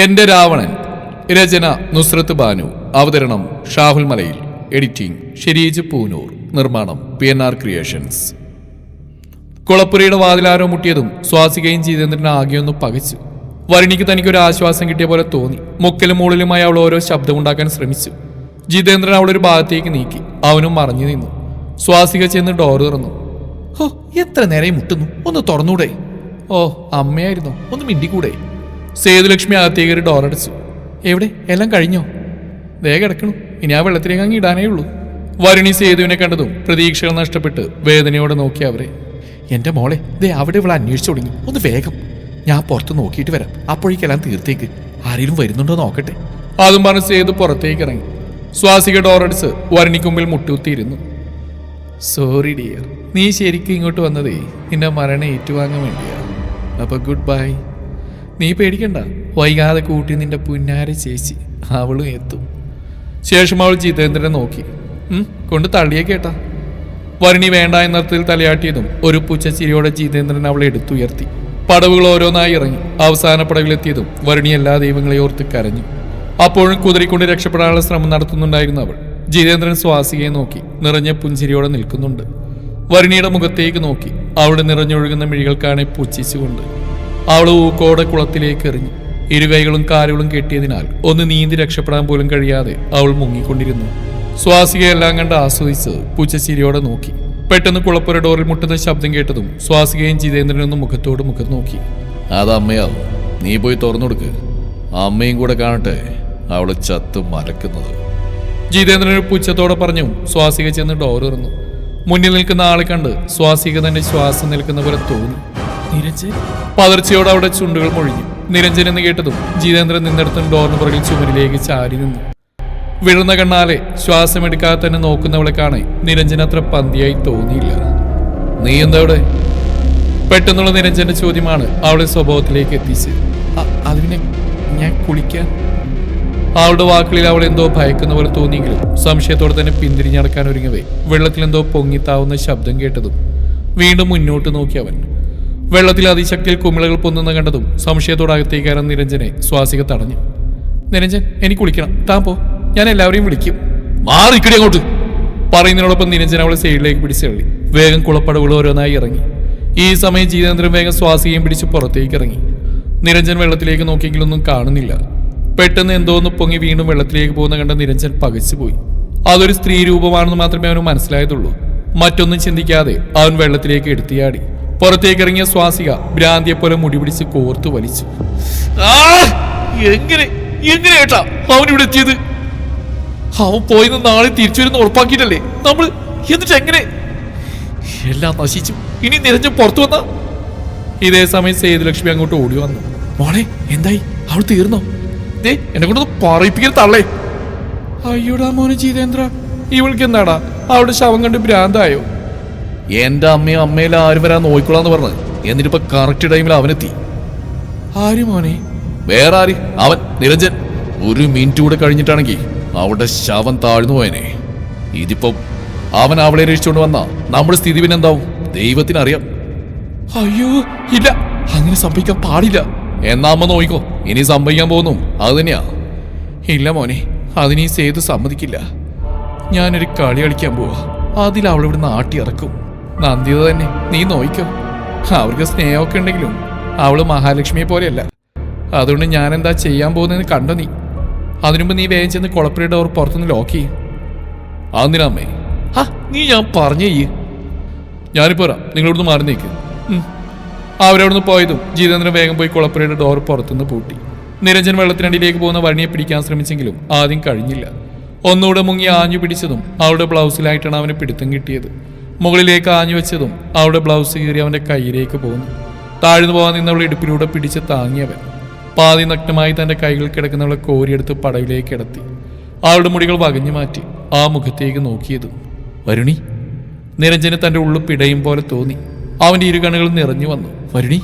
എന്റെ രാവണൻ. രചന നുസ്രത്ത് ബാനു. അവതരണം ഷാഹുൽ മലയിൽ. എഡിറ്റിംഗ് ഷെരീജ് പൂനൂർ. നിർമ്മാണം PNR ക്രിയേഷൻസ്. കുളപ്പുരയുടെ വാതിലാരോ മുട്ടിയതും സ്വാസികയും ജിതേന്ദ്രൻ ആകെയൊന്ന് പകച്ചു. വരുണിക്ക് തനിക്കൊരു ആശ്വാസം കിട്ടിയ പോലെ തോന്നി. മുക്കലും മുകളിലുമായി അവൾ ഓരോ ശബ്ദമുണ്ടാക്കാൻ ശ്രമിച്ചു. ജിതേന്ദ്രൻ അവളൊരു ഭാഗത്തേക്ക് നീക്കി. അവനും മറഞ്ഞു നിന്നു. സ്വാസിക ചെന്ന് ഡോർ തുറന്നു. ഹോ, എത്ര നേരം മുട്ടുന്നു, ഒന്ന് തുറന്നൂടെ? ഓ, അമ്മയായിരുന്നോ, ഒന്ന് മിണ്ടിക്കൂടെ? സേതുലക്ഷ്മി അകത്തേക്ക് ഒരു ഡോറടച്ചു. എവിടെ, എല്ലാം കഴിഞ്ഞോ? ദേ കിടക്കണു, ഇനി ആ വെള്ളത്തിലേക്ക് അങ്ങ് ഇടാനേ ഉള്ളൂ. വരുണി സേതുവിനെ കണ്ടതും പ്രതീക്ഷകൾ നഷ്ടപ്പെട്ട് വേദനയോടെ നോക്കി അവരെ. എന്റെ മോളെ, ദേ അവിടെ ഇവിടെ അന്വേഷിച്ചു തുടങ്ങി, ഒന്ന് വേഗം. ഞാൻ പുറത്ത് നോക്കിയിട്ട് വരാം, അപ്പോഴേക്കെല്ലാം തീർത്തേക്ക്. ആരെങ്കിലും വരുന്നുണ്ടോ നോക്കട്ടെ. അതും പറഞ്ഞ് സേതു പുറത്തേക്ക് ഇറങ്ങി. സ്വാസിക ഡോറടിച്ച് വരുണിക്ക് മുമ്പിൽ മുട്ടുകുത്തിയിരുന്നു. സോറി ഡിയർ, നീ ശരിക്കും ഇങ്ങോട്ട് വന്നതേ നിന്റെ മരണം ഏറ്റുവാങ്ങാൻ വേണ്ടിയാ. അപ്പൊ ഗുഡ് ബൈ. നീ പേടിക്കണ്ട, വൈകാതെ കൂട്ടി നിന്റെ പുന്നാര ചേച്ചി അവളും എത്തും. ശേഷം അവൾ ജിതേന്ദ്രനെ നോക്കി. കൊണ്ട് തള്ളിയേ കേട്ടാ. വരുണി വേണ്ട എന്നർത്ഥത്തിൽ തലയാട്ടിയതും ഒരു പുച്ഛച്ചിരിയോടെ ജിതേന്ദ്രൻ അവളെ എടുത്തുയർത്തി. പടവുകൾ ഓരോന്നായി ഇറങ്ങി. അവസാന പടവിലെത്തിയതും വരുണി എല്ലാ ദൈവങ്ങളെയും ഓർത്ത് കരഞ്ഞു. അപ്പോഴും കുതിരിക്കൊണ്ട് രക്ഷപ്പെടാനുള്ള ശ്രമം നടത്തുന്നുണ്ടായിരുന്നു അവൾ. ജിതേന്ദ്രൻ സ്വാസികയെ നോക്കി നിറഞ്ഞ പുഞ്ചിരിയോടെ നിൽക്കുന്നുണ്ട്. വരുണിയുടെ മുഖത്തേക്ക് നോക്കി. അവളുടെ നിറഞ്ഞൊഴുകുന്ന മിഴികൾക്കാണെ പുച്ഛിച്ചുകൊണ്ട് അവൾ ഊക്കോടെ കുളത്തിലേക്ക് എറിഞ്ഞു. ഇരുകൈകളും കാലുകളും കെട്ടിയതിനാൽ ഒന്ന് നീന്തി രക്ഷപ്പെടാൻ പോലും കഴിയാതെ അവൾ മുങ്ങിക്കൊണ്ടിരുന്നു. സ്വാസികയെല്ലാം കണ്ട് ആസ്വദിച്ച് പുച്ഛച്ചിരിയോടെ നോക്കി. പെട്ടെന്ന് കുളപ്പുര ഡോറിൽ മുട്ടുന്ന ശബ്ദം കേട്ടതും സ്വാസികയും ജിതേന്ദ്രനൊന്ന് മുഖത്തോട് മുഖം നോക്കി. അത് അമ്മയാവും, നീ പോയി തുറന്നു കൊടുക്ക്. അമ്മയും കൂടെ കാണട്ടെ അവള് ചത്ത് മലക്കുന്നത്. ജിതേന്ദ്രൻ പുച്ഛത്തോടെ പറഞ്ഞു. സ്വാസിക ചെന്ന് ഡോർ തുറന്നു. മുന്നിൽ നിൽക്കുന്ന ആളെ കണ്ട് സ്വാസിക തന്റെ ശ്വാസം നിൽക്കുന്ന പോലെ തോന്നി. നിരഞ്ജൻ. പതർച്ചയോടെ അവിടെ ചുണ്ടുകൾ മൊഴിഞ്ഞു. നിരഞ്ജൻ എന്ന് കേട്ടതും ജിതേന്ദ്രൻ നിന്നിടത്തും ഡോറിന് പുറകിൽ ചുമരിലേക്ക് ചാരി നിന്നു. വിഴുന്ന കണ്ണാലെ ശ്വാസം എടുക്കാതെ തന്നെ നോക്കുന്നവളെ കാണെ നിരഞ്ജൻ അത്ര പന്തിയായി തോന്നിയില്ല. നീ എന്താ ഇവിടെ? പെട്ടെന്നുള്ള നിരഞ്ജന്റെ ചോദ്യമാണ് അവളെ സ്വഭാവത്തിലേക്ക് എത്തിച്ച്. അതിനെ ഞാൻ കുളിക്കാൻ. അവളുടെ വാക്കുകളിൽ അവൾ എന്തോ ഭയക്കുന്ന പോലെ തോന്നിയെങ്കിലും സംശയത്തോടെ തന്നെ പിന്തിരിഞ്ഞടക്കാൻ ഒരുങ്ങവേ വെള്ളത്തിലെന്തോ പൊങ്ങിത്താവുന്ന ശബ്ദം കേട്ടതും വീണ്ടും മുന്നോട്ട് നോക്കി അവൻ. വെള്ളത്തിൽ അതിശക്തിയിൽ കുമിളകൾ പൊന്നുന്ന കണ്ടതും സംശയത്തോടെ അകത്തേക്ക് കയറാൻ നിരഞ്ജനെ സ്വാസിക തടഞ്ഞു. നിരഞ്ജൻ, എനിക്ക് കുളിക്കണം, താൻ പോ, ഞാൻ എല്ലാവരെയും വിളിക്കും. മാറിക്കടി അങ്ങോട്ട് പറയുന്നതിനോടൊപ്പം നിരഞ്ജൻ അവളെ സൈഡിലേക്ക് പിടിച്ചു തള്ളി. വേഗം കുളപ്പടവുകൾ ഓരോന്നായി ഇറങ്ങി. ഈ സമയം ജിതേന്ദ്രൻ വേഗം സ്വാസികയും പിടിച്ച് പുറത്തേക്ക് ഇറങ്ങി. നിരഞ്ജൻ വെള്ളത്തിലേക്ക് നോക്കിയെങ്കിലൊന്നും കാണുന്നില്ല. പെട്ടെന്ന് എന്തോന്ന് പൊങ്ങി വീണ്ടും വെള്ളത്തിലേക്ക് പോകുന്ന കണ്ട നിരഞ്ജൻ പകച്ചുപോയി. അതൊരു സ്ത്രീ രൂപമാണെന്ന് മാത്രമേ അവന് മനസ്സിലായതുള്ളൂ. മറ്റൊന്നും ചിന്തിക്കാതെ അവൻ വെള്ളത്തിലേക്ക് എടുത്തിയാടി. പുറത്തേക്ക് ഇറങ്ങിയ സ്വാസിക ഭ്രാന്തിയെ പോലെ മുടി പിടിച്ച് കോർത്തു വലിച്ചു. എങ്ങനെയാട്ടാ അവൻ ഇവിടെ എത്തിയത്? അവൻ പോയിന്ന് നാളെ തിരിച്ചു വരുന്ന ഉറപ്പാക്കിയിട്ടല്ലേ നമ്മൾ? എന്നിട്ട് എങ്ങനെ? എല്ലാം നശിച്ചു. ഇനി നിരഞ്ജൻ പുറത്തു വന്ന. ഇതേ സമയം സേതുലക്ഷ്മി അങ്ങോട്ട് ഓടി വന്നു. മോളെ, എന്തായി? അവൾ തീർന്നോ? എന്നെ കൊണ്ടൊന്ന് പറയിപ്പിക്കൽ തള്ളേ. അയ്യോടാ മോനെ ജിതേന്ദ്ര, ഇവൾക്ക് എന്താടാ അവളുടെ ശവം കണ്ട് ഭ്രാന്തായോ? എന്റെ അമ്മയും അമ്മയിലും ആരും വരാൻ നോക്കിക്കൊള്ളാന്ന് പറഞ്ഞത്. എന്നിട്ടിപ്പോ കറക്റ്റ് ടൈമിൽ അവനെത്തി. ആര് മോനെ? വേറെ ആര്? അവൻ നിരഞ്ജൻ. ഒരു മിനിറ്റ് കൂടെ കഴിഞ്ഞിട്ടാണെങ്കിൽ അവളുടെ ശവം താഴ്ന്നു പോയനെ. ഇതിപ്പോ അവൻ അവളെ രക്ഷിച്ചുകൊണ്ട് വന്നാ നമ്മുടെ സ്ഥിതി പിന്നെ എന്താവും ദൈവത്തിനറിയാം. അയ്യോ ഇല്ല, അങ്ങനെ സംഭവിക്കാൻ പാടില്ല. എന്നാ അമ്മ നോയിക്കോ, ഇനി സംഭവിക്കാൻ പോകുന്നു അത് തന്നെയാ. ഇല്ല മോനെ, അതിനീ സേതു സമ്മതിക്കില്ല. ഞാനൊരു കളി കളിക്കാൻ പോവാ, അതിൽ അവളിവിടെ നാട്ടി ഇറക്കും. നന്ദിത തന്നെ, നീ നോയിക്കോ. അവർക്ക് സ്നേഹമൊക്കെ ഉണ്ടെങ്കിലും അവള് മഹാലക്ഷ്മിയെ പോലെയല്ല. അതുകൊണ്ട് ഞാൻ എന്താ ചെയ്യാൻ പോകുന്നതെന്ന് കണ്ടോ നീ? അതിനുമ്പ് നീ വേഗം ചെന്ന് കുളപ്പുരയുടെ ഡോർ പുറത്തുനിന്ന് ലോക്ക് ചെയ്യും. അന്നിനമ്മേ, നീ ഞാൻ പറഞ്ഞേ. ഞാനിപ്പോ വരാം, നിങ്ങളിവിടുന്ന് മാറി നീക്ക്. അവരവിടുന്ന് പോയതും ജിതേന്ദ്രൻ വേഗം പോയി കുളപ്പുരയുടെ ഡോർ പുറത്തുനിന്ന് പൂട്ടി. നിരഞ്ജൻ വെള്ളത്തിനടിയിലേക്ക് പോകുന്ന വരുണിയെ പിടിക്കാൻ ശ്രമിച്ചെങ്കിലും ആദ്യം കഴിഞ്ഞില്ല. ഒന്നുകൂടെ മുങ്ങി ആഞ്ഞു പിടിച്ചതും അവളുടെ ബ്ലൗസിലായിട്ടാണ് അവന് പിടുത്തം കിട്ടിയത്. മുകളിലേക്ക് ആഞ്ഞു വെച്ചതും അവളുടെ ബ്ലൗസ് കീറി അവന്റെ കയ്യിലേക്ക് പോകുന്നു. താഴ്ന്നു പോകാൻ നിന്നവളെ ഇടുപ്പിലൂടെ പിടിച്ച് താങ്ങിയവൻ പാതി നഗ്നമായി തന്റെ കൈകൾ കിടക്കുന്നവളെ കോരിയെടുത്ത് പടവിലേക്ക് കിടത്തി. അവളുടെ മുടികൾ വകഞ്ഞു മാറ്റി ആ മുഖത്തേക്ക് നോക്കിയതും വരുണി. നിരഞ്ജന് തന്റെ ഉള്ളു പിടയും പോലെ തോന്നി. അവന്റെ ഇരുകണ്ണുകൾ നിറഞ്ഞു വന്നു. വരുണി,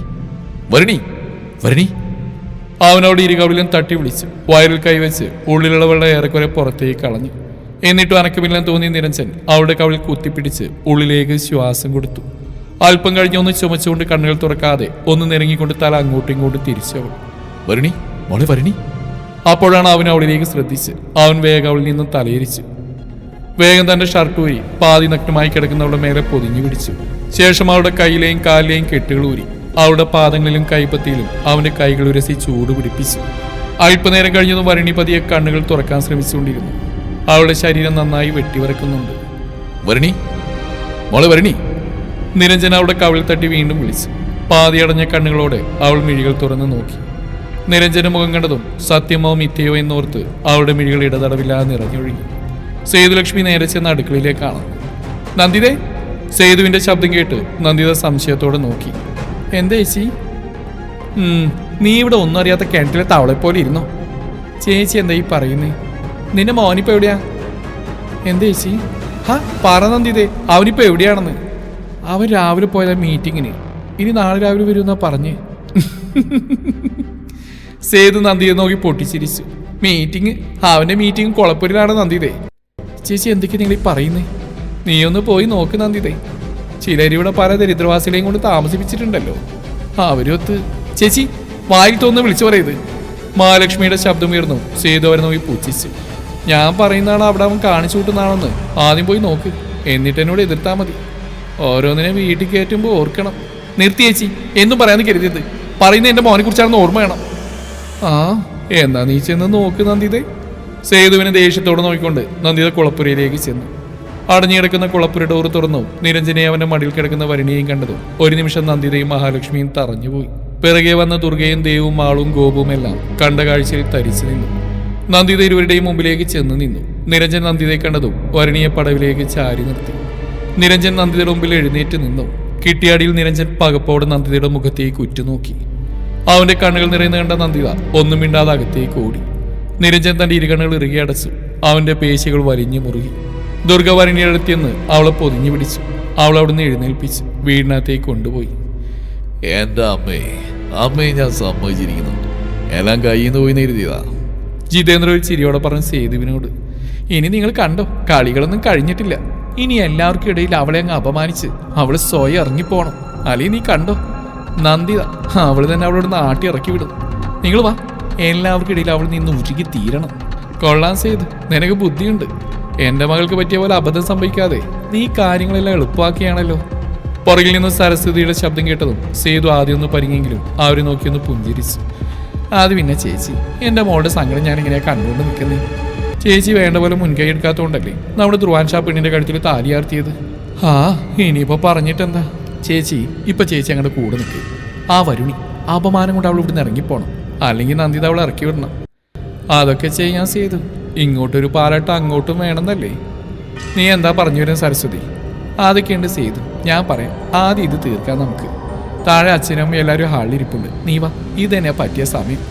വരുണി, വരുണി. അവനവിടെ ഇരുകവിലും തട്ടി വിളിച്ചു. വയറിൽ കൈവച്ച് ഉള്ളിലുള്ളവളുടെ ഏറെക്കുറെ പുറത്തേക്ക് കളഞ്ഞു. എന്നിട്ടും അനക്കമില്ലെന്ന് തോന്നിയ നിരഞ്ജൻ അവളുടെ കവിളിൽ കുത്തിപ്പിടിച്ച് ഉള്ളിലേക്ക് ശ്വാസം കൊടുത്തു. അല്പം കഴിഞ്ഞ് ഒന്ന് ചുമച്ചുകൊണ്ട് കണ്ണുകൾ തുറക്കാതെ ഒന്ന് നിരങ്ങിക്കൊണ്ട് തല അങ്ങോട്ടും ഇങ്ങോട്ടും തിരിച്ചവൾ. വരുണി, മോളെ വരണി. അപ്പോഴാണ് അവൻ അവളിലേക്ക് ശ്രദ്ധിച്ച് അവൻ വേഗം അവളിൽ നിന്നും തലയിരിച്ചു. വേഗം തന്റെ ഷർട്ട് ഊരി പാതി നഗ്നമായി കിടക്കുന്നവളുടെ മേലെ പൊതിഞ്ഞു പിടിച്ചു. ശേഷം അവളുടെ കൈയിലെയും കാലിലെയും കെട്ടുകൾ ഊരി അവളുടെ പാദങ്ങളിലും കൈപ്പത്തിയിലും അവന്റെ കൈകൾ ഉരസി ചൂട് പിടിപ്പിച്ചു. അല്പനേരം കഴിഞ്ഞതും വരണി പതിയെ കണ്ണുകൾ തുറക്കാൻ ശ്രമിച്ചുകൊണ്ടിരുന്നു. അവളുടെ ശരീരം നന്നായി വെട്ടിവരക്കുന്നുണ്ട്. വരണി, മോളെ വരണി. നിരഞ്ജന അവളുടെ കവിളിൽ തട്ടി വീണ്ടും വിളിച്ചു. പാതിയടഞ്ഞ കണ്ണുകളോടെ അവൾ മിഴികൾ തുറന്നു നോക്കി. നിരഞ്ജന മുഖം കണ്ടതും സത്യമോ മിഥ്യയോ എന്നോർത്ത് അവളുടെ മിഴികൾ ഇടതടവില്ലാതെ നിറഞ്ഞൊഴുകി. സേതുലക്ഷ്മി നേരെ ചെന്ന് അടുക്കളയിലേക്കാണ്. നന്ദിതേ. സേതുവിന്റെ ശബ്ദം കേട്ട് നന്ദിത സംശയത്തോടെ നോക്കി. എന്താ ചേച്ചി? നീ ഇവിടെ ഒന്നും അറിയാത്ത കിണറ്റിലെ തവളെ പോലെ ഇരുന്നോ? ചേച്ചി എന്താ ഈ പറയുന്നേ? നിന്റെ മോനിപ്പോ എവിടെയാ? എന്താ ചേച്ചി? പറ നന്ദിതേ, അവനിപ്പോ എവിടെയാണെന്ന്. അവൻ രാവിലെ പോയതാ മീറ്റിങ്ങിന്. ഇനി നാളെ രാവിലെ വരുമെന്നാ പറഞ്ഞേ. സേതു നന്ദിയെ നോക്കി പൊട്ടിച്ചിരിച്ചു. മീറ്റിംഗ്? അവന്റെ മീറ്റിംഗ് കൊളപ്പൂരിലാണ് നന്ദിതേ. ചേച്ചി എന്തൊക്കെയാ നിങ്ങൾ ഈ പറയുന്നേ? നീ ഒന്ന് പോയി നോക്ക് നന്ദിതേ. ചിലരിവിടെ പല ദരിദ്രവാസികളെയും കൊണ്ട് താമസിപ്പിച്ചിട്ടുണ്ടല്ലോ. അവരൊത്ത്. ചേച്ചി വായിൽ തോന്നുന്നു വിളിച്ചു പറയത്. മഹാലക്ഷ്മിയുടെ ശബ്ദമുയർന്നു. സേതു അവരെ നോക്കി പുച്ഛിച്ചു. ഞാൻ പറയുന്നതാണോ അവിടെ അവൻ കാണിച്ചു കൂട്ടുന്നതാണെന്ന് ആദ്യം പോയി നോക്ക്, എന്നിട്ട് എന്നോട് എതിർത്താൽ മതി. ഓരോന്നിനെ വീട്ടിൽ കയറ്റുമ്പോൾ ഓർക്കണം. നിർത്തി ചേച്ചി, എന്നും പറയാന്ന് കരുതിയത്. പറയുന്നത് എന്റെ മോനെ കുറിച്ചാണെന്ന് ഓർമ്മ വേണം. എന്നാ നീ ചെന്ന് നോക്ക് നന്ദിതേ. സേതുവിനെ ദേഷ്യത്തോടെ നോക്കിക്കൊണ്ട് നന്ദിത കുളപ്പുരയിലേക്ക് ചെന്നു. അടഞ്ഞുകിടക്കുന്ന കുളപ്പുര ഡോറ് തുറന്നു. നിരഞ്ജനെ അവന്റെ മടിയിൽ കിടക്കുന്ന വരണിയെയും കണ്ടതും ഒരു നിമിഷം നന്ദിതയും മഹാലക്ഷ്മിയും തറഞ്ഞുപോയി. പിറകെ വന്ന ദുർഗയും ദേവും മാളും ഗോപുവും എല്ലാം കണ്ട കാഴ്ചയിൽ തരിച്ചു നിന്നു. നന്ദിത ഇരുവരുടെയും മുമ്പിലേക്ക് ചെന്ന് നിന്നു. നിരഞ്ജൻ നന്ദിതയെ കണ്ടതും വരണിയെ പടവിലേക്ക് ചാരി നിർത്തി. നിരഞ്ജൻ നന്ദിതയുടെ മുമ്പിൽ എഴുന്നേറ്റ് നിന്നു. കിട്ടിയാടിയിൽ നിരഞ്ജൻ പകപ്പോടെ നന്ദിതയുടെ മുഖത്തേക്ക് ഉറ്റുനോക്കി. അവന്റെ കണ്ണുകൾ നിറയുന്ന കണ്ട നന്ദിത ഒന്നും മിണ്ടാതെ അകത്തേക്ക് ഓടി. നിരഞ്ജൻ തന്റെ ഇരുകണ്ണുകൾ ഇറുകി അടച്ചു. അവന്റെ പേശികൾ വലിഞ്ഞു മുറുകി. ദുർഗ വരണിയുടെ അടുത്തെന്ന് അവളെ പൊതിഞ്ഞു പിടിച്ചു. അവൾ അവിടുന്ന് എഴുന്നേൽപ്പിച്ച് വീടിനകത്തേക്ക് കൊണ്ടുപോയി. എന്റെ അമ്മയെ ഞാൻ സമ്മതിച്ചിരിക്കുന്നു. എല്ലാം കയ്യിൽ നിന്ന് പോയി എഴുതിയതാ. ജിതേന്ദ്ര ഒരു ചിരിയോടെ പറഞ്ഞ സേതുവിനോട്. ഇനി നിങ്ങൾ കണ്ടോ, കളികളൊന്നും കഴിഞ്ഞിട്ടില്ല. ഇനി എല്ലാവർക്കും ഇടയിൽ അവളെ അങ്ങ് അപമാനിച്ച് അവള് സ്വയം ഇറങ്ങിപ്പോണം. അല്ലെങ്കിൽ നീ കണ്ടോ, നന്ദിത അവള് തന്നെ അവളോട് നാട്ടി ഇറക്കി വിടും. നിങ്ങൾ വാ, എല്ലാവർക്കും ഇടയിൽ അവൾ നിന്ന് ഉരുകി തീരണം. കൊള്ളാൻ സേതു, നിനക്ക് ബുദ്ധിയുണ്ട്. എന്റെ മകൾക്ക് പറ്റിയ പോലെ അബദ്ധം സംഭവിക്കാതെ നീ കാര്യങ്ങളെല്ലാം എളുപ്പമാക്കിയാണല്ലോ. പുറകിൽ നിന്ന് സരസ്വതിയുടെ ശബ്ദം കേട്ടതും സേതു ആദ്യം ഒന്ന് പരിങ്ങെങ്കിലും അവരെ നോക്കിയൊന്ന് പുഞ്ചിരിച്ചു. അത് പിന്നെ ചേച്ചി, എന്റെ മോളുടെ സങ്കടം ഞാനിങ്ങനെ കണ്ടുകൊണ്ട് നിൽക്കുന്നേ. ചേച്ചി വേണ്ട പോലെ മുൻകൈ എടുക്കാത്തതുകൊണ്ടല്ലേ നമ്മുടെ ധ്രുവാൻ ഷാ പെണ്ണിന്റെ കഴുത്തിൽ താലിയാർത്തിയത്. ഇനിയിപ്പോ പറഞ്ഞിട്ടെന്താ. ചേച്ചി ഇപ്പൊ ചേച്ചി അങ്ങോട്ട് കൂടെ നിൽക്കുക. ആ വരുണി അപമാനം കൊണ്ട് അവൾ ഇവിടുന്ന് ഇറങ്ങിപ്പോണം. അല്ലെങ്കിൽ നന്ദിത അവളെ ഇറക്കി വിടണം. അതൊക്കെ ചെയ്യാൻ ചെയ്തു. ഇങ്ങോട്ടൊരു പാലട്ട അങ്ങോട്ടും വേണമെന്നല്ലേ. നീ എന്താ പറഞ്ഞു വരുന്ന സരസ്വതി? അതൊക്കെയുണ്ട് ചെയ്തു, ഞാൻ പറയാം. ആദ്യം ഇത് തീർക്കാം നമുക്ക്. താഴെ അച്ഛനമ്മ എല്ലാവരും ഹാളിലിരിപ്പുണ്ട്. നീ വാ, ഇതന്നെയാ പറ്റിയ സമയം.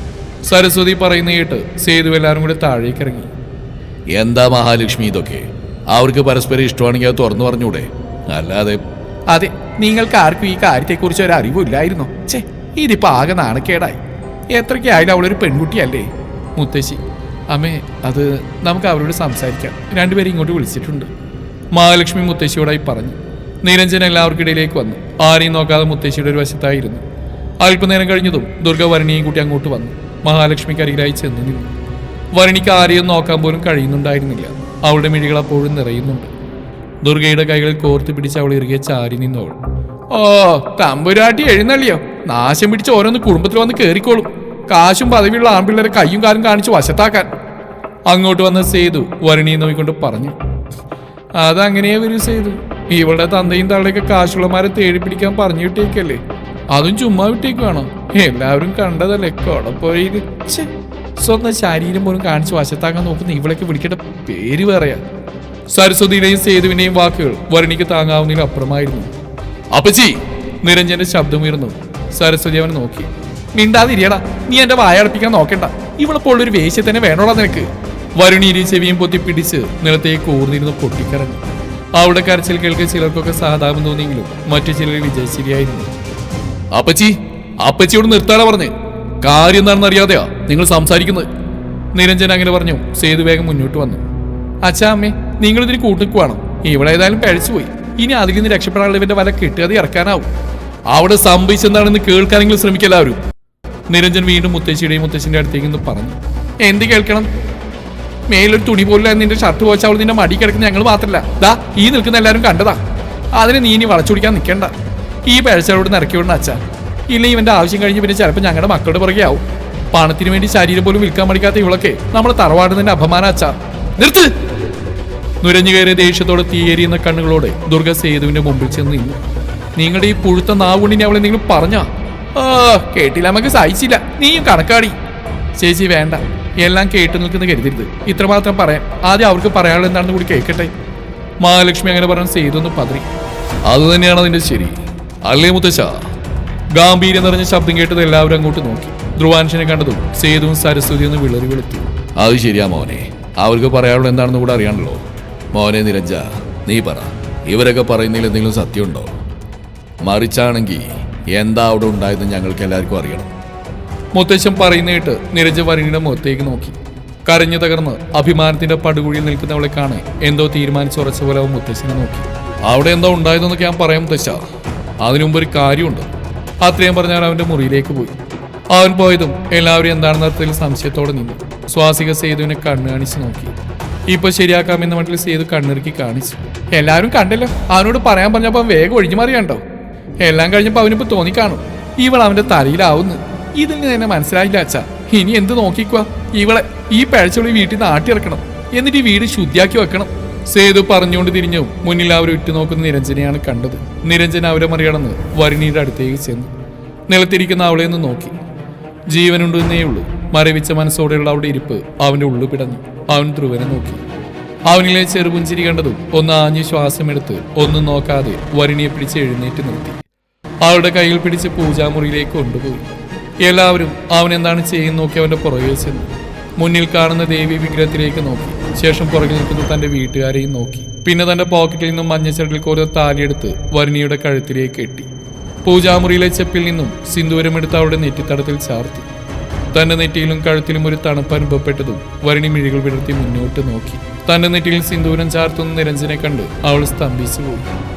സരസ്വതി പറയുന്ന കേട്ട് സേതു എല്ലാവരും കൂടെ താഴേക്ക് ഇറങ്ങി. എന്താ മഹാലക്ഷ്മി ഇതൊക്കെ? അവർക്ക് പരസ്പരം ഇഷ്ടമാണെങ്കിൽ അത് തുറന്നു പറഞ്ഞൂടെ? അല്ലാതെ. അതെ, നിങ്ങൾക്ക് ആർക്കും ഈ കാര്യത്തെക്കുറിച്ച് ഒരു അറിവില്ലായിരുന്നോ? ഛേ, ഇതിപ്പോ ആകെ നാണക്കേടായി. എത്രയ്ക്കായാലും അവളൊരു പെൺകുട്ടിയല്ലേ. മുത്തശ്ശി, അമ്മേ, അത് നമുക്ക് അവരോട് സംസാരിക്കാം. രണ്ടുപേരും ഇങ്ങോട്ട് വിളിച്ചിട്ടുണ്ട്. മഹാലക്ഷ്മി മുത്തശ്ശിയോടായി പറഞ്ഞു. നിരഞ്ജൻ എല്ലാവർക്കിടയിലേക്ക് വന്നു. ആരെയും നോക്കാതെ മുത്തശ്ശിയുടെ ഒരു വശത്തായിരുന്നു. അല്പനേരം കഴിഞ്ഞതും ദുർഗ വരണിയെയും കൂട്ടി അങ്ങോട്ട് വന്നു. മഹാലക്ഷ്മിക്ക് അരികിലായി ചെന്ന് നിന്നു. വരണിക്ക് ആരെയും നോക്കാൻ പോലും കഴിയുന്നുണ്ടായിരുന്നില്ല. അവളുടെ മിഴികൾ അപ്പോഴും നിറയുന്നുണ്ട്. ദുർഗയുടെ കൈകളിൽ കോർത്ത് പിടിച്ച് അവൾ ഇറുകെ ചാരി നിന്നവൾ. ഓ, തമ്പുരാട്ടി എഴുന്നള്ളിയോ? നാശം പിടിച്ച് ഓരോന്ന് കുടുംബത്തിൽ വന്ന് കയറിക്കോളും. കാശും പദവിയുള്ള ആൺപിള്ളേരെ കയ്യും കാലും കാണിച്ച് വശത്താക്കാൻ. അങ്ങോട്ട് വന്ന സേതു വരണിയെ നോക്കിക്കൊണ്ട് പറഞ്ഞു. അതങ്ങനെയേ വരൂ സേതു. ഇവളുടെ തന്തയും തള്ളയൊക്കെ കാശുള്ളമാരെ തേടി പിടിക്കാൻ പറഞ്ഞു വിട്ടേക്കല്ലേ. അതും ചുമ്മാ വിട്ടേക്കുവാണോ? എല്ലാവരും കണ്ടതല്ലേ കൊടപ്പോയത്. സ്വന്തം ശരീരം പോലും കാണിച്ച് വശത്താക്കാൻ നോക്കുന്ന ഇവളൊക്കെ വിളിക്കേണ്ട പേര് പറയാ. സരസ്വതിയുടെയും സേതുവിന്റെയും വാക്കുകൾ വരണിക്ക് താങ്ങാവുന്നതിൽ അപ്പുറമായിരുന്നു. അപ്പച്ചി! നിരഞ്ജന്റെ ശബ്ദമുയർന്നു. സരസ്വതി അവനെ നോക്കി. മിണ്ടാതിരിയടാ, നീ എന്റെ വായടപ്പിക്കാൻ നോക്കണ്ട. ഇവളെപ്പോഴൊരു വേശ്യ തന്നെ വേണോടാ നിനക്ക്. വരുണിയിലും ചെവിയും പൊത്തി പിടിച്ച് നിലത്തേക്ക് ഊർന്നിരുന്ന് പൊട്ടിക്കറങ്ങി. അവളുടെ കരച്ചിൽ കേൾക്കെ ചിലർക്കൊക്കെ സഹതാപം തോന്നിയെങ്കിലും മറ്റു ചിലർ വിജയിച്ചിരിയായിരുന്നു. അപ്പച്ചി, അപ്പച്ചിയോട് നിർത്താനാ പറഞ്ഞേ. കാര്യം എന്താണെന്ന് അറിയാതെയാ നിങ്ങൾ സംസാരിക്കുന്നത്. നിരഞ്ജൻ അങ്ങനെ പറഞ്ഞു. സേതു വേഗം മുന്നോട്ട് വന്നു. അച്ഛാ, അമ്മേ, നിങ്ങളിതിന് കൂട്ടിക്കുവാണോ? ഇവളേതായാലും പഴിച്ചുപോയി. ഇനി അതിൽ നിന്ന് രക്ഷപ്പെടാനുള്ള ഇവന്റെ വല കിട്ടുകതി ഇറക്കാനാവും. അവിടെ സംഭവിച്ചെന്താണെന്ന് കേൾക്കാനെങ്കിലും ശ്രമിക്കല്ലാവരും. നിരഞ്ജൻ വീണ്ടും മുത്തശ്ശിയുടെയും മുത്തശ്ശിന്റെ അടുത്തേക്ക് നിന്ന് പറഞ്ഞു. എന്ത് കേൾക്കണം? മേലൊരു തുണി പോലും നിന്റെ ഷർട്ട് പോച്ച അവൾ നിന്റെ മടി കിടക്കുന്ന ഞങ്ങൾ മാത്രമല്ല, ദാ ഈ നിൽക്കുന്ന എല്ലാവരും കണ്ടതാ. അതിന് നീ ഇനി വളച്ചൊടിക്കാൻ നിൽക്കണ്ട. ഈ പഴച്ചവരോട് നിറക്കി വിടണ അച്ഛാ. ഇല്ല, ഇവന്റെ ആവശ്യം കഴിഞ്ഞ് പിന്നെ ചിലപ്പോൾ ഞങ്ങളുടെ മക്കളുടെ പുറകെ ആവും. പണത്തിന് വേണ്ടി ശരീരം പോലും വിൽക്കാൻ പഠിക്കാത്ത ഇവളൊക്കെ നമ്മളെ തറവാടുന്നതിന്റെ അപമാനം അച്ഛാ. നിർത്ത്! നുരഞ്ഞു കയറിയ ദേഷ്യത്തോടെ തീയേരിയുന്ന കണ്ണുകളോടെ ദുർഗ സേതുവിന്റെ മുമ്പിൽ ചെന്ന് നിന്നു. നിങ്ങളുടെ ഈ പുഴുത്ത നാവുകൊണ്ടിനി അവളെ എന്തെങ്കിലും പറഞ്ഞാ? കേട്ടില്ല, നമുക്ക് സഹിച്ചില്ല. നീയും കണക്കാടി. ചേച്ചി വേണ്ട, എല്ലാം കേട്ടു നിൽക്കുന്ന കരുതരുത്. ഇത്രമാത്രം പറയാം. ആദ്യം അവർക്ക് പറയാനുള്ള എന്താണെന്ന് കൂടി കേൾക്കട്ടെ. മഹാലക്ഷ്മി അങ്ങനെ പറഞ്ഞ സേതു പതറി. അത് തന്നെയാണ് അതിന്റെ ശരി, അല്ലേ മുത്തശ്ശ? ഗാംഭീര്യം നിറഞ്ഞ ശബ്ദം കേട്ടത് എല്ലാവരും അങ്ങോട്ട് നോക്കി. ധ്രുവാൻഷനെ കണ്ടതും സേതുവും സരസ്വതി ഒന്ന് വിളറി വെളുത്തു. അത് ശരിയാ മോനെ, അവർക്ക് പറയാനുള്ള എന്താണെന്ന് കൂടെ അറിയാണല്ലോ. മോനെ നിരഞ്ജ, നീ പറ, ഇവരൊക്കെ പറയുന്നതിൽ എന്തെങ്കിലും സത്യമുണ്ടോ? മറിച്ചാണെങ്കിൽ എന്താ അവിടെ ഉണ്ടായതെന്ന് ഞങ്ങൾക്ക് എല്ലാവർക്കും അറിയണം. മുത്തശ്ശൻ പറയുന്നേട്ട് നിരഞ്ജ വരണിയുടെ മുഖത്തേക്ക് നോക്കി. കരഞ്ഞു തകർന്ന് അഭിമാനത്തിന്റെ പടുകുഴിയിൽ നിൽക്കുന്നവളെ കാണെ എന്തോ തീരുമാനിച്ചുറച്ച പോലെ അവൻ മുത്തശ്ശനെ നോക്കി. അവിടെ എന്തോ ഉണ്ടായതെന്നൊക്കെ ഞാൻ പറയാം മുത്തശ്ശ. അതിനുമുമ്പ് ഒരു കാര്യമുണ്ട്. അത്രയും പറഞ്ഞാൽ അവന്റെ മുറിയിലേക്ക് പോയി. അവൻ പോയതും എല്ലാവരും എന്താണെന്ന അർത്ഥത്തിൽ സംശയത്തോടെ നിന്നു. സ്വാസിക സേതുവിനെ കണ്ണു കാണിച്ച് നോക്കി. ഇപ്പൊ ശരിയാക്കാമെന്ന മട്ടിൽ സേതു കണ്ണിറുക്കി കാണിച്ചു. എല്ലാവരും കണ്ടല്ലോ, അവനോട് പറയാൻ പറഞ്ഞപ്പോ വേഗം ഒഴിഞ്ഞു മാറിയാണ്ടോ. എല്ലാം കഴിഞ്ഞപ്പോ അവനിപ്പോ തോന്നിക്കാണും ഇവൾ അവന്റെ തലയിലാവുന്നു. ഇതിൽ നിന്ന് തന്നെ മനസ്സിലായില്ല അച്ഛാ. ഇനി എന്ത് നോക്കിക്കുക? ഇവളെ ഈ പഴച്ചുള്ളി വീട്ടിൽ നിന്ന് ആട്ടിയിറക്കണം, എന്നിട്ട് ഈ വീട് ശുദ്ധിയാക്കി വെക്കണം. സേതു പറഞ്ഞുകൊണ്ട് തിരിഞ്ഞു മുന്നിൽ അവർ ഉറ്റുനോക്കുന്ന നിരഞ്ജനെയാണ് കണ്ടത്. നിരഞ്ജൻ അവരെ മറികടന്ന് വരുണിയുടെ അടുത്തേക്ക് ചെന്നു. നിലത്തിരിക്കുന്ന അവളെ ഒന്ന് നോക്കി. ജീവനുണ്ടെന്നേ ഉള്ളൂ. മരവിച്ച മനസ്സോടെയുള്ള അവളുടെ ഇരിപ്പ് അവന്റെ ഉള്ളു പിടഞ്ഞു. അവൻ ധ്രുവനെ നോക്കി. അവനിലെ ചെറുപുഞ്ചിരി കണ്ടതും ഒന്ന് ആഞ്ഞു ശ്വാസമെടുത്ത് ഒന്നും നോക്കാതെ വരുണിയെ പിടിച്ച് എഴുന്നേറ്റ് നിർത്തി. അവളുടെ കയ്യിൽ പിടിച്ച് പൂജാമുറിയിലേക്ക് കൊണ്ടുപോയി. എല്ലാവരും അവൻ എന്താണ് ചെയ്യുന്ന നോക്കി അവന്റെ പുറകെ ചെന്നു. മുന്നിൽ കാണുന്ന ദേവി വിഗ്രഹത്തിലേക്ക് നോക്കി. ശേഷം പുറകിൽ നിൽക്കുന്ന തന്റെ വീട്ടുകാരെയും നോക്കി. പിന്നെ തന്റെ പോക്കറ്റിൽ നിന്നും മഞ്ഞച്ചരടിൽ കോര താലിയെടുത്ത് വരുണിയുടെ കഴുത്തിലേക്ക് കെട്ടി. പൂജാമുറിയിലെ ചെപ്പിൽ നിന്നും സിന്ദൂരമെടുത്ത് അവളുടെ നെറ്റിത്തടത്തിൽ ചാർത്തി. തന്റെ നെറ്റിയിലും കഴുത്തിലും ഒരു തണുപ്പ് അനുഭവപ്പെട്ടതും വരുണി മിഴികൾ വിടർത്തി മുന്നോട്ട് നോക്കി. തന്റെ നെറ്റിയിൽ സിന്ദൂരം ചാർത്തുന്ന നിരഞ്ജനെ കണ്ട് അവൾ സ്തംഭിച്ചു പോയി.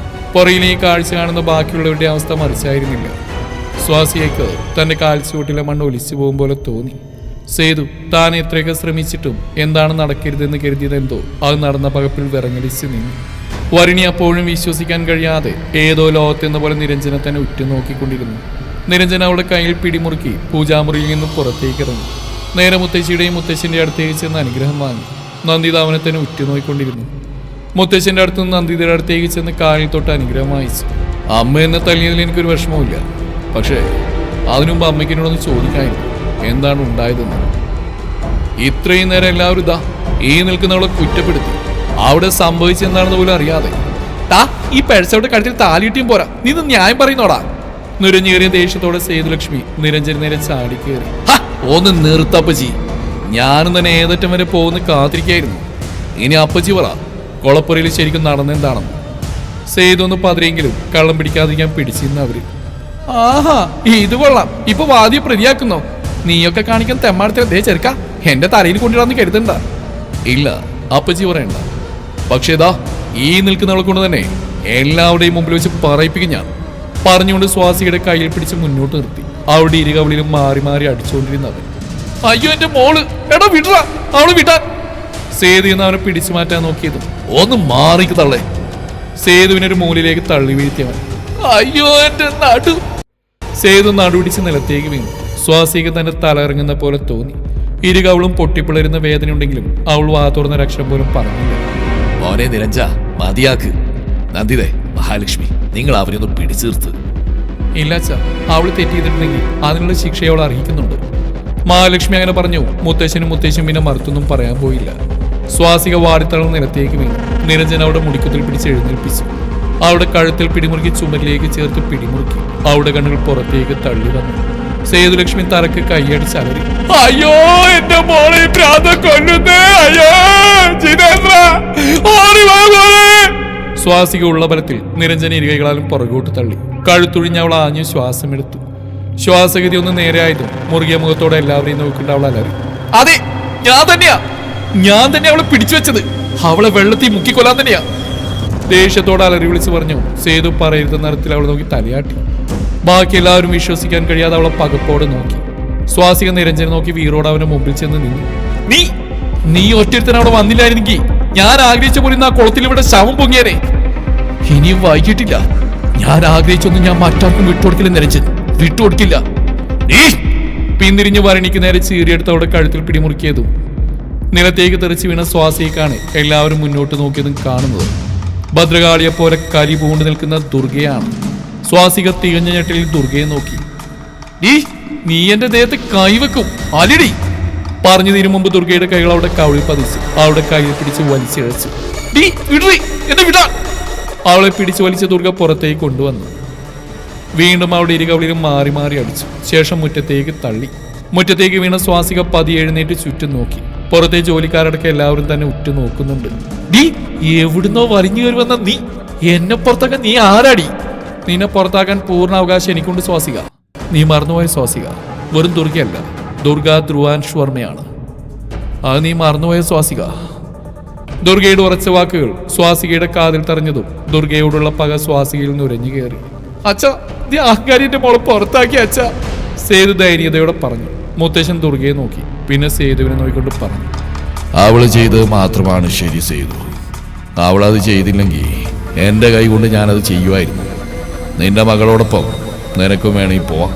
പുറയിലെ ഈ കാഴ്ച കാണുന്ന ബാക്കിയുള്ളവരുടെ അവസ്ഥ മറിച്ചായിരുന്നില്ല. സ്വാസിയേക്ക് തന്റെ കാൽച്ചുവട്ടിലെ മണ്ണ് ഒലിച്ചു പോകും പോലെ തോന്നി. സേതു താൻ എത്രയൊക്കെ ശ്രമിച്ചിട്ടും എന്താണ് നടക്കരുതെന്ന് കരുതിയതെന്തോ അത് നടന്ന പകപ്പിൽ വിറങ്ങലിച്ച് നിന്നു. വരുണി അപ്പോഴും വിശ്വസിക്കാൻ കഴിയാതെ ഏതോ ലോകത്തെന്ന പോലെ നിരഞ്ജനെ തന്നെ ഉറ്റുനോക്കിക്കൊണ്ടിരുന്നു. നിരഞ്ജന അവളുടെ കയ്യിൽ പിടിമുറുക്കി പൂജാമുറിയിൽ നിന്നും പുറത്തേക്ക് ഇറങ്ങി. നേരെ മുത്തശ്ശിയുടെയും മുത്തശ്ശിന്റെ അടുത്തേക്ക് ചെന്ന് അനുഗ്രഹം വാങ്ങി. നന്ദിത അവനെ തന്നെ ഉറ്റുനോക്കിക്കൊണ്ടിരുന്നു. മുത്തശ്ശന്റെ അടുത്ത് നിന്ന് നന്ദിതയുടെ അടുത്തേക്ക് ചെന്ന് കാലിൽ തൊട്ട് അനുഗ്രഹം വായിച്ചു. അമ്മ എന്നെ തല്ലിയതിൽ എനിക്കൊരു വിഷമവുമില്ല. പക്ഷേ അതിനുമുമ്പ് അമ്മയ്ക്ക് എന്നോടൊന്ന് ചോദിക്കായിരുന്നു എന്താണ് ഉണ്ടായതെന്ന്. ഇത്രയും നേരം എല്ലാവരും ഇതാ ഈ നിൽക്കുന്നവളെ കുറ്റപ്പെടുത്തി. അവിടെ സംഭവിച്ചെന്താണെന്ന് പോലും അറിയാതെ ഈ പഴച്ചവരുടെ കഴുത്തിൽ താലിയിട്ടിയും പോരാ, നീ ഇത് ന്യായം പറയുന്നോടാ. നുരഞ്ഞേറിയ ദേഷ്യത്തോടെ സേതുലക്ഷ്മി നിരഞ്ജന നേരെ ചാടിക്കേറി. ഒന്ന് നിർത്തപ്പച്ചി, ഞാനും തന്നെ ഏതറ്റം വരെ പോകുന്ന കാത്തിരിക്കായിരുന്നു. ഇനി അപ്പച്ചി പറ, കൊളപ്പുരയിൽ ശരിക്കും നടന്നെന്താണെന്ന്. സേതു ഒന്ന് പതിരെങ്കിലും കള്ളം പിടിക്കാതിരിക്കാൻ പിടിച്ചിരുന്ന അവര്. ആഹാ, ഇത് കൊള്ളാം. ഇപ്പൊ വാദിയെ പ്രതിയാക്കുന്നോ? നീയൊക്കെ കാണിക്കാൻ തെമ്മാടത്തിൽ ദേ ചെറുക്ക എന്റെ തലയിൽ കൊണ്ടിടാന്ന് കരുതണ്ട. ഇല്ല അപ്പച്ചി പറയണ്ട. പക്ഷേ ഇതാ ഈ നിൽക്കുന്നവളെ കൊണ്ട് തന്നെ എല്ലാവരുടെയും മുമ്പിൽ വെച്ച് പറയിപ്പിക്കും ഞാൻ. പറഞ്ഞുകൊണ്ട് സ്വാസിയുടെ കയ്യിൽ പിടിച്ച് മുന്നോട്ട് നിർത്തി. അവിടെ ഇരുകവളിലും മാറി മാറി അടിച്ചുകൊണ്ടിരുന്നവൻ. അയ്യോ എന്റെ മോള്, എടാ വിടറാ, അവള് വിടാൻ. സേതു എന്ന് അവനെ പിടിച്ചു മാറ്റാൻ നോക്കിയതും ഒന്ന് മാറിക്ക് തള്ളേ. സേതുവിനൊരു മൂലയിലേക്ക് തള്ളി വീഴ്ത്തിയവൻ. അയ്യോ എന്റെ നടു. സേതു നടുപിടിച്ച് നിലത്തേക്ക് വീണു. സ്വാസിക തന്റെ തല ഇറങ്ങുന്ന പോലെ തോന്നി. ഇരുകവളും പൊട്ടിപ്പിളരുന്ന വേദനയുണ്ടെങ്കിലും അവൾ വാ തുറന്ന അക്ഷരം പോലും പറഞ്ഞില്ല. മോനെ നിരഞ്ജ, മതിയാക്ക്. നന്ദിതേ, മഹാലക്ഷ്മി, നിങ്ങൾ അവരൊന്ന് പിടിച്ചു നിർത്ത്. ഇല്ല അച്ഛാ, അവള് തെറ്റിയിട്ടുണ്ടെങ്കിൽ അതിനുള്ള ശിക്ഷ അവൾ അർഹിക്കുന്നുണ്ട്. മഹാലക്ഷ്മി അങ്ങനെ പറഞ്ഞു. മുത്തശ്ശനും മുത്തശ്ശനും പിന്നെ മറുത്തൊന്നും പറയാൻ പോയില്ല. സ്വാസിക വാടിത്തളം നിലത്തേക്ക് വീണു. നിരഞ്ജൻ അവിടെ മുടിക്കുത്തിൽ പിടിച്ച് എഴുന്നേൽപ്പിച്ചു. അവളുടെ കഴുത്തിൽ പിടിമുറുക്കി ചുമരിലേക്ക് ചേർത്ത് പിടിമുറുക്കി. അവളുടെ കണ്ണുകൾ പുറത്തേക്ക് തള്ളി വന്നു. സേതുലക്ഷ്മി തറക്ക് കൈയടിച്ച് അലറി. അയ്യോ എന്റെ മോളെ കൊല്ലുന്നേ, അയ്യോ ജിതേന്ദ്ര, സ്വാസിക ഉള്ള ബലത്തിൽ നിരഞ്ജന ഇരുകൈകളാലും പുറകോട്ട് തള്ളി. കഴുത്തുഴിഞ്ഞ് അവൾ ആഞ്ഞു ശ്വാസമെടുത്തു. ശ്വാസഗതി ഒന്ന് നേരെയായതും മുറുകിയ മുഖത്തോടെ എല്ലാവരെയും നോക്കിയിട്ട് അവൾ അലറി. അതെ, ഞാൻ തന്നെയാ അവളെ പിടിച്ചു വെച്ചത്. അവളെ വെള്ളത്തിൽ മുക്കിക്കൊല്ലാൻ തന്നെയാ. ദേഷ്യത്തോടെ അലറി വിളിച്ച് പറഞ്ഞു. സേതു പറയരുന്ന നിറത്തിൽ അവളെ നോക്കി തലയാട്ടി. ബാക്കി എല്ലാവരും വിശ്വസിക്കാൻ കഴിയാതെ അവളെ പകപ്പോടെ നോക്കി. സ്വാസിക നിരഞ്ജനെ നോക്കി വീറോട് അവന്റെ മുമ്പിൽ ചെന്ന് നിന്നു. നീ ഒറ്റരുത്തൻ അവിടെ വന്നില്ലായിരുന്നെങ്കിൽ ഞാൻ ആഗ്രഹിച്ച പോലെ ആ കുളത്തിൽ ഇവിടെ ശവം പൊങ്ങിയനെ. ഇനിയും വൈകിട്ടില്ല. ഞാൻ ആഗ്രഹിച്ചൊന്നും ഞാൻ മറ്റാർക്കും വിട്ടുകൊടുക്കില്ല നിരഞ്ജൻ, വിട്ടുകൊടുക്കില്ല. പിന്തിരിഞ്ഞ് വരണിക്ക് നേരെ ചീറിയെടുത്ത് അവിടെ കഴുത്തിൽ പിടിമുറുക്കിയതും നിലത്തേക്ക് തെറിച്ച് വീണ സ്വാസിക്കാണ് എല്ലാവരും മുന്നോട്ട് നോക്കിയതും കാണുന്നത്. ഭദ്രകാളിയെ പോലെ കരി പൂണ്ട് നിൽക്കുന്ന ദുർഗയാണ്. സ്വാസിക തികഞ്ഞ ഞെട്ടലിൽ ദുർഗയെ നോക്കി. നീ എന്റെ ദേഹത്ത് കൈവെക്കും അലിടി പറഞ്ഞു തീരും മുമ്പ് ദുർഗയുടെ കൈകൾ അവിടെ കവിളിൽ പതിച്ചു. അവളുടെ കൈയിൽ പിടിച്ച് വലിച്ചിഴച്ചു. അവളെ പിടിച്ചു വലിച്ച ദുർഗ പുറത്തേക്ക് കൊണ്ടുവന്നു. വീണ്ടും അവളുടെ ഇരുകവിളിലും മാറി മാറി അടിച്ചു. ശേഷം മുറ്റത്തേക്ക് തള്ളി. മുറ്റത്തേക്ക് വീണ സ്വാസിക പതിയെ എഴുന്നേറ്റ് ചുറ്റും നോക്കി. പുറത്തെ ജോലിക്കാരടക്കം എല്ലാവരും തന്നെ ഉറ്റു നോക്കുന്നുണ്ട്. എവിടുന്നോ വലിഞ്ഞു കയറി വന്ന നീ എന്നെ പുറത്താക്കാൻ നീ ആരാടി? നിന്നെ പുറത്താക്കാൻ പൂർണ്ണ അവകാശം എനിക്കുണ്ട് സ്വാസിക. നീ മറന്നുപോയ സ്വാസിക വെറും ദുർഗയല്ല, ദുർഗ ധ്രുവാൻഷ്വർമ്മയാണ്. അത് നീ മറന്നുപോയ സ്വാസിക. ദുർഗയുടെ ഉറച്ച വാക്കുകൾ സ്വാസികയുടെ കാതിൽ തറഞ്ഞതും ദുർഗയോടുള്ള പക സ്വാസികയിൽ നുരഞ്ഞു കയറി. അച്ഛാ, നീ അഹങ്കാരിന്റെ മോളെ പുറത്താക്കി അച്ഛ. സേതു ധൈര്യതയോടെ പറഞ്ഞു. മുത്തശ്ശൻ ദുർഗയെ നോക്കി, പിന്നെ സേതുവിനെ നോക്കിക്കൊണ്ട് പറഞ്ഞു. അവള് ചെയ്തത് മാത്രമാണ് ശരി സേതു. അവളത് ചെയ്തില്ലെങ്കിൽ എൻ്റെ കൈ കൊണ്ട് ഞാനത് ചെയ്യുമായിരുന്നു. നിന്റെ മകളോടൊപ്പം നിനക്കും വേണമെങ്കിൽ പോവാം,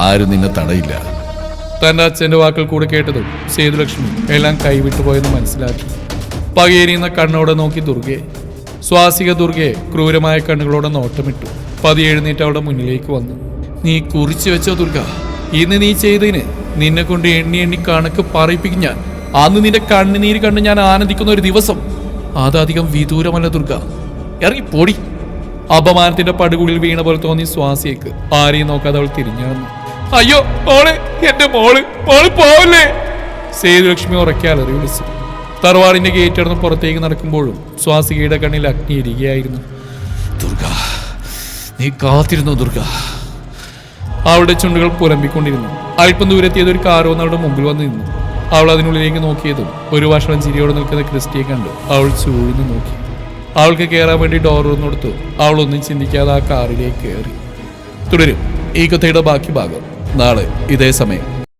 ആരും നിന്നെ തടയില്ല. തന്റെ അച്ഛന്റെ വാക്കുകൾ കൂടെ കേട്ടതും സേതുലക്ഷ്മി എല്ലാം കൈവിട്ടുപോയെന്ന് മനസ്സിലാക്കി. പകയേറിയുന്ന കണ്ണോടെ നോക്കി ദുർഗയെ. സ്വാസിക ദുർഗയെ ക്രൂരമായ കണ്ണുകളോടെ നോട്ടമിട്ടു. പതി എഴുന്നേറ്റ് അവളുടെ മുന്നിലേക്ക് വന്നു. നീ കുറിച്ചു വെച്ചോ ദുർഗ, ഇന്ന് നീ ചെയ്തതിന് നിന്നെ കൊണ്ട് എണ്ണി എണ്ണി കണക്ക് പറയിപ്പിക്കും ഞാൻ. അന്ന് നിന്റെ കണ്ണുനീര് കണ്ട് ഞാൻ ആനന്ദിക്കുന്ന ഒരു ദിവസം അതധികം വിദൂരമല്ല ദുർഗ. ഇറങ്ങി പോടി. അപമാനത്തിന്റെ പടുകുളിൽ വീണ പോലെ തോന്നി സ്വാസിയക്ക്. ആരെയും നോക്കാതെ അവൾ തിരിഞ്ഞു. അയ്യോ മോളെ, എന്റെ മോള് പോവല്ലേ? സേതുലക്ഷ്മി ഉറക്കെ അലറി വിളിച്ചു. തറവാടിന്റെ ഗേറ്റ് അടന്ന് പുറത്തേക്ക് നടക്കുമ്പോഴും സ്വാസികയുടെ കണ്ണിൽ അഗ്നി ഇരിക്കുകയായിരുന്നു. ദുർഗ, നീ കാത്തിരുന്നു ദുർഗ. അവളുടെ ചുണ്ടുകൾ പുലമ്പിക്കൊണ്ടിരുന്നു. അല്പം ദൂരെത്തിയത് ഒരു കാർ വന്ന് അവളുടെ മുമ്പിൽ വന്ന് നിന്നു. അവൾ അതിനുള്ളിലേക്ക് നോക്കിയതും ഒരു വഷളം ചിരിയോടെ നിൽക്കുന്ന ക്രിസ്റ്റിയെ കണ്ടു അവൾ ചൂഴ്ന്നു നോക്കി. അവൾക്ക് കയറാൻ വേണ്ടി ഡോർ തുറന്നെടുത്തു. അവളൊന്നും ചിന്തിക്കാതെ ആ കാറിലേക്ക് കയറി. തുടരും ഈ കഥയുടെ ബാക്കി ഭാഗം നാളെ ഇതേ സമയം.